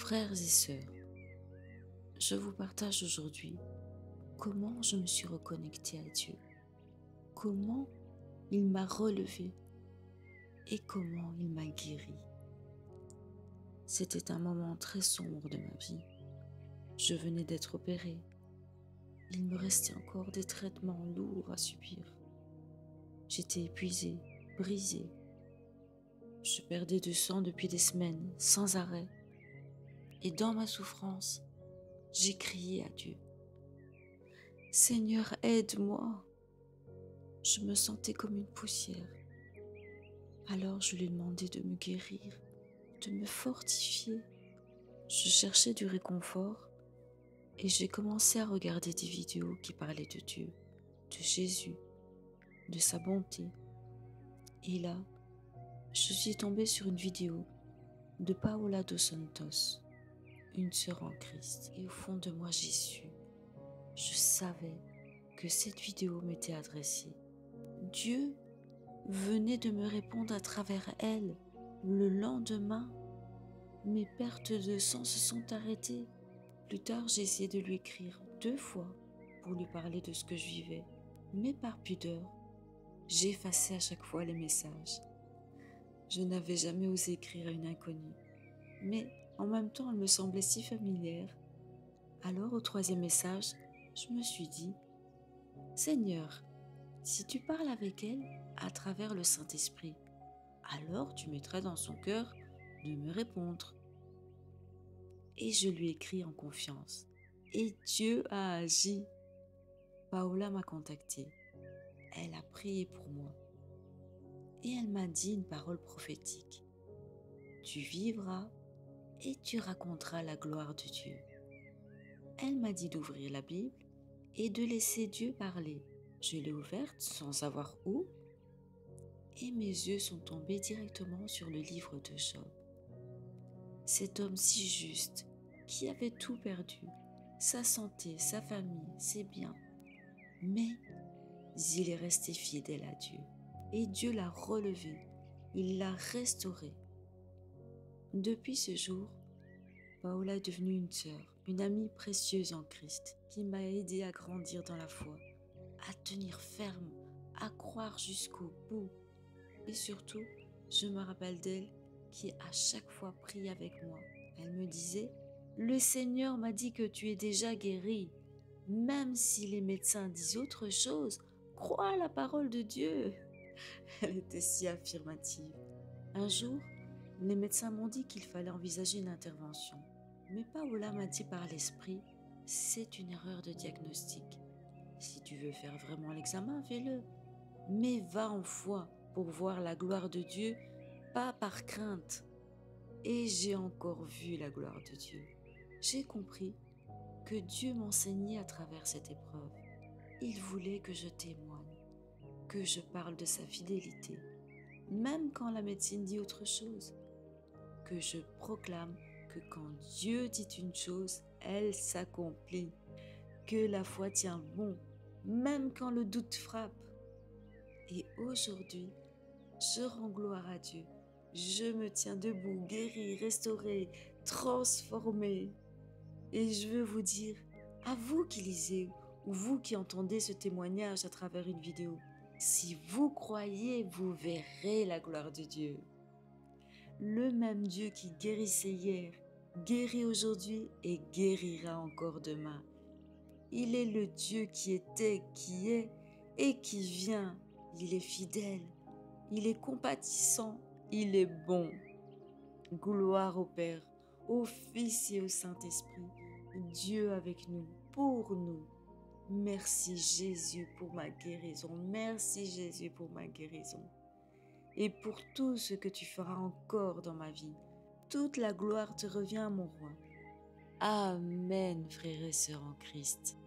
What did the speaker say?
Frères et sœurs, je vous partage aujourd'hui comment je me suis reconnectée à Dieu, comment il m'a relevé et comment il m'a guéri. C'était un moment très sombre de ma vie. Je venais d'être opérée. Il me restait encore des traitements lourds à subir. J'étais épuisée, brisée. Je perdais du sang depuis des semaines, sans arrêt. Et dans ma souffrance, j'ai crié à Dieu. Seigneur, aide-moi. Je me sentais comme une poussière. Alors je lui ai demandé de me guérir, de me fortifier. Je cherchais du réconfort et j'ai commencé à regarder des vidéos qui parlaient de Dieu, de Jésus, de sa bonté. Et là, je suis tombée sur une vidéo de Paola dos Santos, une sœur en Christ. Et au fond de moi, j'ai su, je savais que cette vidéo m'était adressée. Dieu venait de me répondre à travers elle. Le lendemain, mes pertes de sang se sont arrêtées. Plus tard, j'ai essayé de lui écrire 2 fois pour lui parler de ce que je vivais. Mais par pudeur, j'ai effacé à chaque fois les messages. Je n'avais jamais osé écrire à une inconnue. Mais en même temps, elle me semblait si familière. Alors, au 3e message, je me suis dit, Seigneur, si tu parles avec elle à travers le Saint-Esprit, alors tu mettras dans son cœur de me répondre. Et je lui ai écrit en confiance. Et Dieu a agi. Paola m'a contactée. Elle a prié pour moi. Et elle m'a dit une parole prophétique. Tu vivras et tu raconteras la gloire de Dieu. Elle m'a dit d'ouvrir la Bible et de laisser Dieu parler. Je l'ai ouverte sans savoir où. Et mes yeux sont tombés directement sur le livre de Job. Cet homme si juste, qui avait tout perdu, sa santé, sa famille, ses biens. Mais il est resté fidèle à Dieu. Et Dieu l'a relevé, il l'a restauré. Depuis ce jour, Paola est devenue une sœur, une amie précieuse en Christ, qui m'a aidée à grandir dans la foi, à tenir ferme, à croire jusqu'au bout. Et surtout, je me rappelle d'elle qui à chaque fois prie avec moi. Elle me disait, « Le Seigneur m'a dit que tu es déjà guéri. Même si les médecins disent autre chose, crois la parole de Dieu. » Elle était si affirmative. Un jour, les médecins m'ont dit qu'il fallait envisager une intervention. Mais Paola m'a dit par l'esprit, c'est une erreur de diagnostic. Si tu veux faire vraiment l'examen, fais-le. Mais va en foi pour voir la gloire de Dieu, pas par crainte. Et j'ai encore vu la gloire de Dieu. J'ai compris que Dieu m'enseignait à travers cette épreuve. Il voulait que je témoigne, que je parle de sa fidélité, même quand la médecine dit autre chose, que je proclame que quand Dieu dit une chose, elle s'accomplit, que la foi tient bon, même quand le doute frappe. Et aujourd'hui, je rends gloire à Dieu. Je me tiens debout, guéri, restauré, transformé. Et je veux vous dire, à vous qui lisez ou vous qui entendez ce témoignage à travers une vidéo, si vous croyez, vous verrez la gloire de Dieu. Le même Dieu qui guérissait hier, guérit aujourd'hui et guérira encore demain. Il est le Dieu qui était, qui est et qui vient. Il est fidèle, il est compatissant, il est bon. Gloire au Père, au Fils et au Saint-Esprit, Dieu avec nous, pour nous. Merci Jésus pour ma guérison, merci Jésus pour ma guérison. Et pour tout ce que tu feras encore dans ma vie, toute la gloire te revient, mon roi. Amen, frères et sœurs en Christ.